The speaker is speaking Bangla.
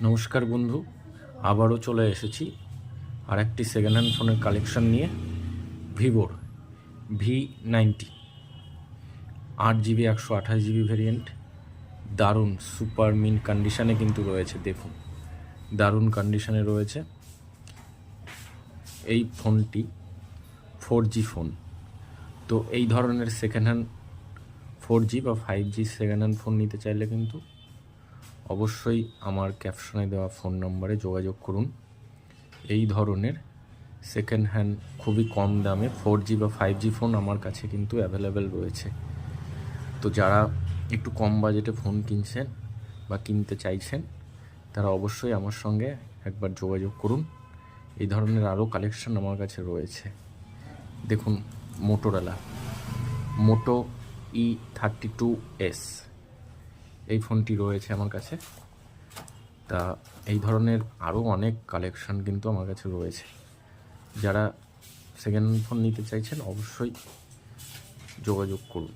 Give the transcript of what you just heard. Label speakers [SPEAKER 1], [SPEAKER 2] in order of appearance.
[SPEAKER 1] নমস্কার বন্ধু, আবারও চলে এসেছি আর একটি সেকেন্ড হ্যান্ড ফোনের কালেকশন নিয়ে। ভিভোর V90 8 GB 128 GB ভেরিয়েন্ট, দারুণ সুপার মিন্ট কন্ডিশানে কিন্তু রয়েছে। দেখুন, দারুণ কন্ডিশানে রয়েছে এই ফোনটি। 4G phone. তো এই ধরনের সেকেন্ড হ্যান্ড 4G বা 5G সেকেন্ড হ্যান্ড ফোন নিতে চাইলে কিন্তু অবশ্যই আমার ক্যাপশনে দেওয়া ফোন নম্বরে যোগাযোগ করুন। এই ধরনের সেকেন্ড হ্যান্ড খুবই কম দামে 4G বা 5G ফোন আমার কাছে কিন্তু অ্যাভেলেবেল রয়েছে। তো যারা একটু কম বাজেটে ফোন কিনছেন বা কিনতে চাইছেন, তারা অবশ্যই আমার সঙ্গে একবার যোগাযোগ করুন। এই ধরনের আরও কালেকশন আমার কাছে রয়েছে। দেখুন, মোটোরোলা মোটো E32s এই ফোনটি রয়েছে আমার কাছে। তা এই ধরনের আরও অনেক কালেকশন কিন্তু আমার কাছে রয়েছে। যারা সেকেন্ড হ্যান্ড ফোন নিতে চাইছেন অবশ্যই যোগাযোগ করুন।